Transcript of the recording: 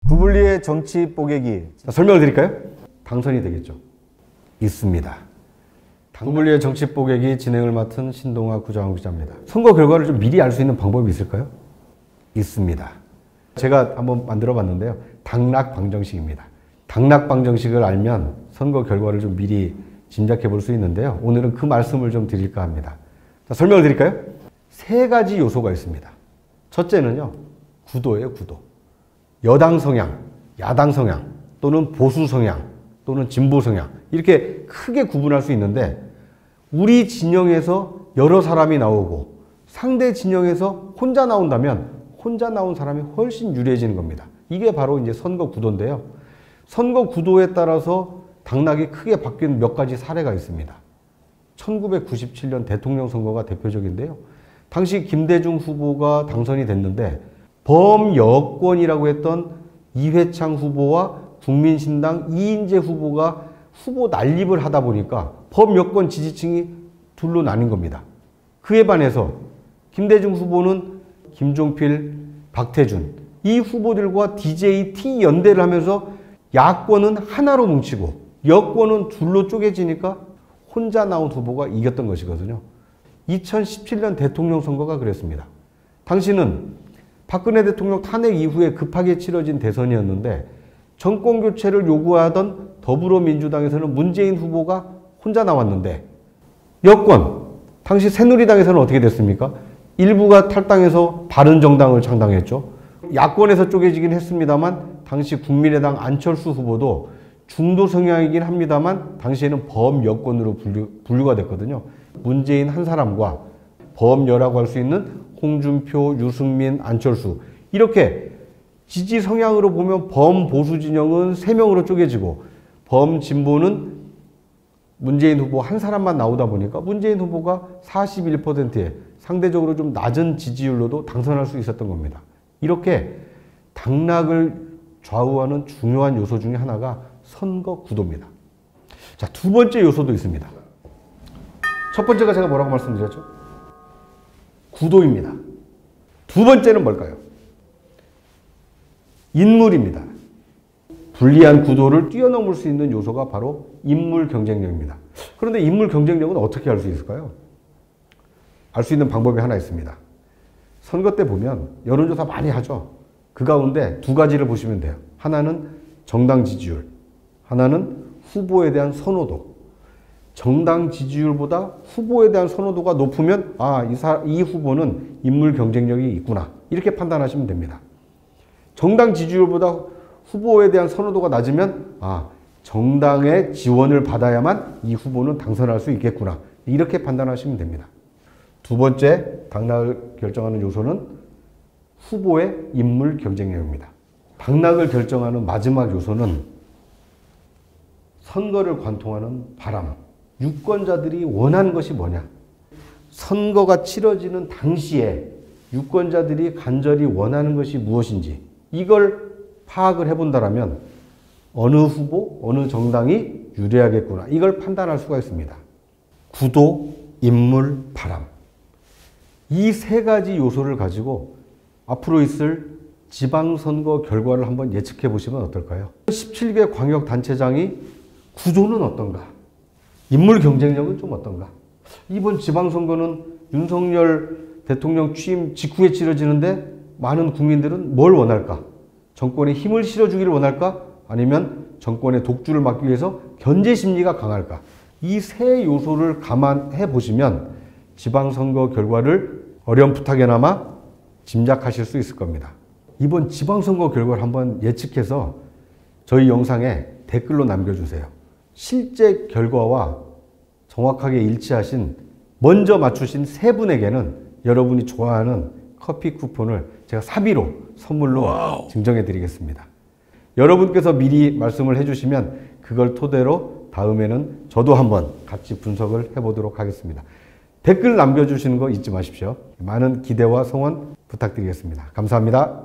구불리의 정치 뽀개기. 설명을 드릴까요? 당선이 되겠죠. 있습니다. 구불리의 정치 뽀개기 진행을 맡은 신동아 구자원 기자입니다. 선거 결과를 좀 미리 알 수 있는 방법이 있을까요? 있습니다. 제가 한번 만들어 봤는데요. 당락 방정식입니다. 당락 방정식을 알면 선거 결과를 좀 미리 짐작해 볼 수 있는데요. 오늘은 그 말씀을 좀 드릴까 합니다. 자, 설명을 드릴까요? 세 가지 요소가 있습니다. 첫째는요, 구도예요, 구도. 여당 성향, 야당 성향, 또는 보수 성향, 또는 진보 성향, 이렇게 크게 구분할 수 있는데, 우리 진영에서 여러 사람이 나오고 상대 진영에서 혼자 나온다면 혼자 나온 사람이 훨씬 유리해지는 겁니다. 이게 바로 이제 선거 구도인데요. 선거 구도에 따라서 당락이 크게 바뀐 몇 가지 사례가 있습니다. 1997년 대통령 선거가 대표적인데요. 당시 김대중 후보가 당선이 됐는데 범여권이라고 했던 이회창 후보와 국민신당 이인재 후보가 후보 난립을 하다 보니까 범여권 지지층이 둘로 나뉜 겁니다. 그에 반해서 김대중 후보는 김종필, 박태준 이 후보들과 DJ-T 연대를 하면서 야권은 하나로 뭉치고 여권은 둘로 쪼개지니까 혼자 나온 후보가 이겼던 것이거든요. 2017년 대통령 선거가 그랬습니다. 당시는 박근혜 대통령 탄핵 이후에 급하게 치러진 대선이었는데 정권 교체를 요구하던 더불어민주당에서는 문재인 후보가 혼자 나왔는데 여권, 당시 새누리당에서는 어떻게 됐습니까? 일부가 탈당해서 바른정당을 창당했죠. 야권에서 쪼개지긴 했습니다만 당시 국민의당 안철수 후보도 중도 성향이긴 합니다만 당시에는 범여권으로 분류가 됐거든요. 문재인 한 사람과 범여라고 할 수 있는 홍준표, 유승민, 안철수 이렇게 지지 성향으로 보면 범보수 진영은 3명으로 쪼개지고 범진보는 문재인 후보 한 사람만 나오다 보니까 문재인 후보가 41%에 상대적으로 좀 낮은 지지율로도 당선할 수 있었던 겁니다. 이렇게 당락을 좌우하는 중요한 요소 중에 하나가 선거 구도입니다. 자, 두 번째 요소도 있습니다. 첫 번째가 제가 뭐라고 말씀드렸죠? 구도입니다. 두 번째는 뭘까요? 인물입니다. 불리한 구도를 뛰어넘을 수 있는 요소가 바로 인물 경쟁력입니다. 그런데 인물 경쟁력은 어떻게 알 수 있을까요? 알 수 있는 방법이 하나 있습니다. 선거 때 보면 여론조사 많이 하죠. 그 가운데 두 가지를 보시면 돼요. 하나는 정당 지지율, 하나는 후보에 대한 선호도. 정당 지지율보다 후보에 대한 선호도가 높으면 이 후보는 인물 경쟁력이 있구나. 이렇게 판단하시면 됩니다. 정당 지지율보다 후보에 대한 선호도가 낮으면 정당의 지원을 받아야만 이 후보는 당선할 수 있겠구나. 이렇게 판단하시면 됩니다. 두 번째 당락을 결정하는 요소는 후보의 인물 경쟁력입니다. 당락을 결정하는 마지막 요소는 선거를 관통하는 바람. 유권자들이 원하는 것이 뭐냐? 선거가 치러지는 당시에 유권자들이 간절히 원하는 것이 무엇인지 이걸 파악을 해본다면 어느 후보, 어느 정당이 유리하겠구나. 이걸 판단할 수가 있습니다. 구도, 인물, 바람. 이 세 가지 요소를 가지고 앞으로 있을 지방선거 결과를 한번 예측해 보시면 어떨까요? 17개 광역단체장이 구도는 어떤가? 인물 경쟁력은 좀 어떤가? 이번 지방선거는 윤석열 대통령 취임 직후에 치러지는데 많은 국민들은 뭘 원할까? 정권에 힘을 실어주기를 원할까? 아니면 정권의 독주를 막기 위해서 견제 심리가 강할까? 이 세 요소를 감안해 보시면 지방선거 결과를 어렴풋하게나마 짐작하실 수 있을 겁니다. 이번 지방선거 결과를 한번 예측해서 저희 영상에 댓글로 남겨주세요. 실제 결과와 정확하게 일치하신 먼저 맞추신 세 분에게는 여러분이 좋아하는 커피 쿠폰을 제가 사비로 선물로 증정해 드리겠습니다. 여러분께서 미리 말씀을 해주시면 그걸 토대로 다음에는 저도 한번 같이 분석을 해보도록 하겠습니다. 댓글 남겨주시는 거 잊지 마십시오. 많은 기대와 성원 부탁드리겠습니다. 감사합니다.